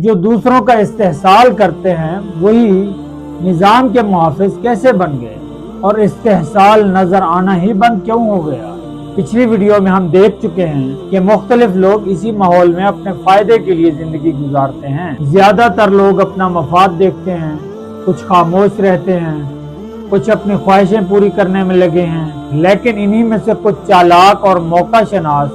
जो दूसरों का इस्तेहसाल करते हैं वही निज़ाम के मुहाफिज कैसे बन गए और इस्तेहसाल नजर आना ही बंद क्यों हो गया। पिछली वीडियो में हम देख चुके हैं कि मुख्तलिफ लोग इसी माहौल में अपने फायदे के लिए जिंदगी गुजारते हैं। ज्यादातर लोग अपना मफाद देखते हैं, कुछ खामोश रहते हैं, कुछ अपनी ख्वाहिशें पूरी करने में लगे हैं। लेकिन इन्हीं में से कुछ चालाक और मौका शनास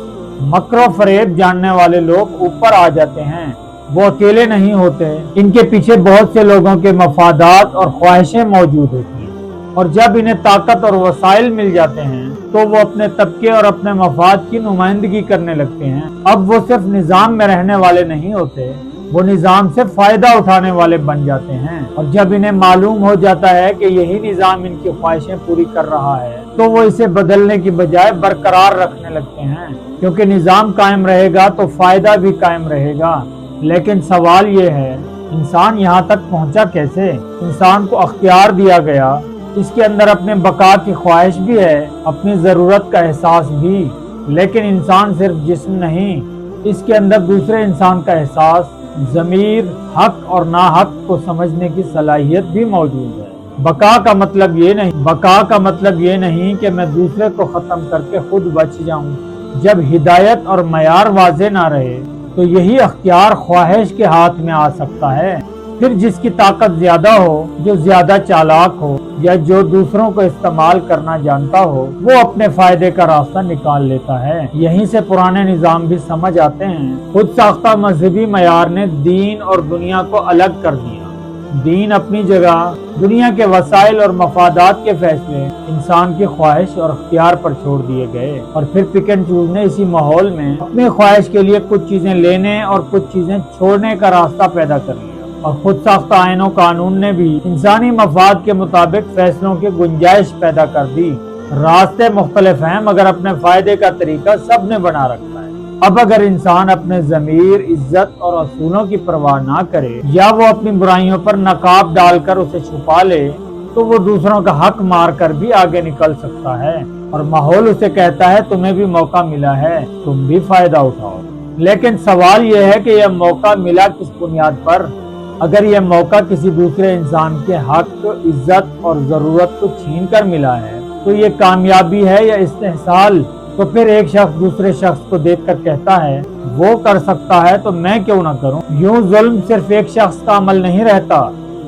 मकरो फरेब जानने वाले लोग ऊपर आ जाते हैं। वो अकेले नहीं होते, इनके पीछे बहुत से लोगों के मफादात और ख्वाहिशें मौजूद होती हैं। और जब इन्हें ताकत और वसाइल मिल जाते हैं तो वो अपने तबके और अपने मफाद की नुमाइंदगी करने लगते हैं। अब वो सिर्फ निज़ाम में रहने वाले नहीं होते, वो निज़ाम से फायदा उठाने वाले बन जाते हैं। और जब इन्हें मालूम हो जाता है कि यही निज़ाम इनकी ख्वाहिशें पूरी कर रहा है तो वो इसे बदलने की बजाय बरकरार रखने लगते हैं, क्योंकि निज़ाम कायम रहेगा तो फायदा भी कायम रहेगा। लेकिन सवाल ये है, इंसान यहाँ तक पहुँचा कैसे? इंसान को अख्तियार दिया गया, इसके अंदर अपने बका की ख्वाहिश भी है, अपनी ज़रूरत का एहसास भी। लेकिन इंसान सिर्फ जिस्म नहीं, इसके अंदर दूसरे इंसान का एहसास, ज़मीर, हक और नाहक को समझने की सलाहियत भी मौजूद है। बका का मतलब ये नहीं कि मैं दूसरे को ख़त्म करके खुद बच जाऊं। जब हिदायत और मयार वाज़े ना रहे तो यही अख्तियार ख्वाहिश के हाथ में आ सकता है। फिर जिसकी ताकत ज्यादा हो, जो ज्यादा चालाक हो या जो दूसरों को इस्तेमाल करना जानता हो, वो अपने फायदे का रास्ता निकाल लेता है। यहीं से पुराने निज़ाम भी समझ आते हैं। खुद साख्ता मजहबी मयार ने दीन और दुनिया को अलग कर दिया। दीन अपनी जगह, दुनिया के वसाइल और मफादात के फैसले इंसान की ख्वाहिश और अख्तियार पर छोड़ दिए गए। और फिर पिक एंड चूज ने इसी माहौल में अपनी ख्वाहिश के लिए कुछ चीजें लेने और कुछ चीजें छोड़ने का रास्ता पैदा कर लिया। और खुद साख्ता आईन और कानून ने भी इंसानी मफाद के मुताबिक फैसलों की गुंजाइश पैदा कर दी। रास्ते मुख्तलिफ हैं मगर अपने फायदे का तरीका सब ने बना रखा है। अब अगर इंसान अपने ज़मीर, इज्जत और असूलों की परवाह ना करे या वो अपनी बुराइयों पर नकाब डालकर उसे छुपा ले तो वो दूसरों का हक मार कर भी आगे निकल सकता है। और माहौल उसे कहता है तुम्हें भी मौका मिला है, तुम भी फायदा उठाओ। लेकिन सवाल यह है कि यह मौका मिला किस बुनियाद पर? अगर यह मौका किसी दूसरे इंसान के हक, इज्जत और जरूरत को छीन कर मिला है तो ये कामयाबी है या इस्तेहसाल? तो फिर एक शख्स दूसरे शख्स को देखकर कहता है वो कर सकता है तो मैं क्यों ना करूं। यूं जुल्म सिर्फ एक शख्स का अमल नहीं रहता,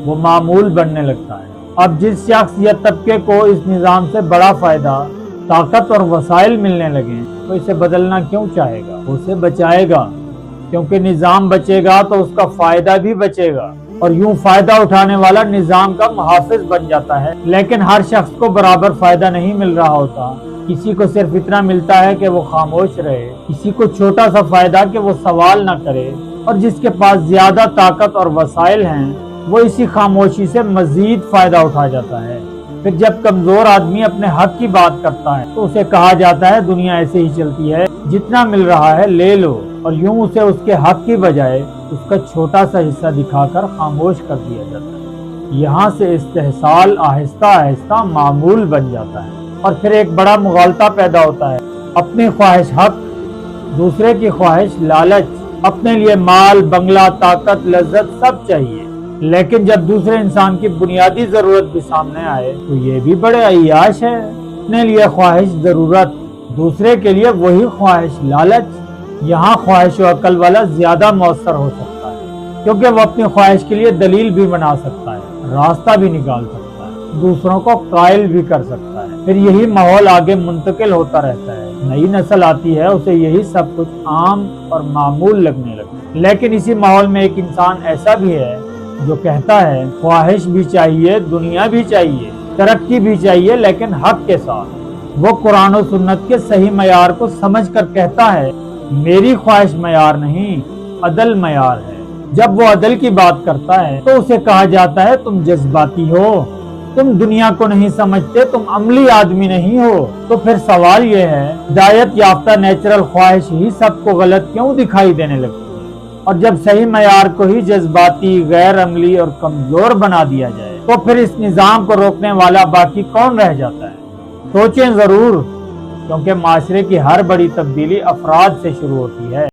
वो मामूल बनने लगता है। अब जिस शख्स या तबके को इस निज़ाम से बड़ा फायदा, ताकत और वसाइल मिलने लगे तो इसे बदलना क्यों चाहेगा? उसे बचाएगा, क्योंकि निज़ाम बचेगा तो उसका फायदा भी बचेगा। और यूं फायदा उठाने वाला निज़ाम का मुहाफिज बन जाता है। लेकिन हर शख्स को बराबर फायदा नहीं मिल रहा होता। किसी को सिर्फ इतना मिलता है कि वो खामोश रहे, किसी को छोटा सा फायदा कि वो सवाल ना करे, और जिसके पास ज्यादा ताकत और वसाइल हैं वो इसी खामोशी से मजीद फायदा उठा जाता है। फिर जब कमजोर आदमी अपने हक की बात करता है तो उसे कहा जाता है दुनिया ऐसे ही चलती है, जितना मिल रहा है ले लो। और यूं उसे उसके हक की बजाय उसका छोटा सा हिस्सा दिखाकर खामोश कर दिया जाता है। यहाँ से इस्तेहसाल आहिस्ता आहिस्ता मामूल बन जाता है। और फिर एक बड़ा मुगालता पैदा होता है। अपनी ख्वाहिश हक, दूसरे की ख्वाहिश लालच। अपने लिए माल, बंगला, ताकत, लज्जत सब चाहिए, लेकिन जब दूसरे इंसान की बुनियादी जरूरत भी सामने आए तो ये भी बड़े अय्याश है। अपने लिए ख्वाहिश ज़रूरत, दूसरे के लिए वही ख्वाहिश लालच। यहाँ ख्वाहिश और अकल वाला ज्यादा मौसर हो सकता है, क्योंकि वो अपनी ख्वाहिश के लिए दलील भी बना सकता है, रास्ता भी निकाल सकता है, दूसरों को कायल भी कर सकता है। फिर यही माहौल आगे मुंतकिल होता रहता है। नई नस्ल आती है, उसे यही सब कुछ आम और मामूल लगने लगता है। लेकिन इसी माहौल में एक इंसान ऐसा भी है जो कहता है ख्वाहिश भी चाहिए, दुनिया भी चाहिए, तरक्की भी चाहिए, लेकिन हक के साथ। वो कुरान और सुन्नत के सही मयार को समझ कर कहता है मेरी ख्वाहिश मयार नहीं, अदल मयार है। जब वो अदल की बात करता है तो उसे कहा जाता है तुम जज्बाती हो, तुम दुनिया को नहीं समझते, तुम अमली आदमी नहीं हो। तो फिर सवाल ये है, हिदायत याफ्ता नेचुरल ख्वाहिश ही सबको गलत क्यों दिखाई देने लगती है? और जब सही मयार को ही जज्बाती, गैर अमली और कमजोर बना दिया जाए तो फिर इस निज़ाम को रोकने वाला बाकी कौन रह जाता है? सोचें जरूर, क्योंकि माशरे की हर बड़ी तब्दीली अफराद से शुरू होती है।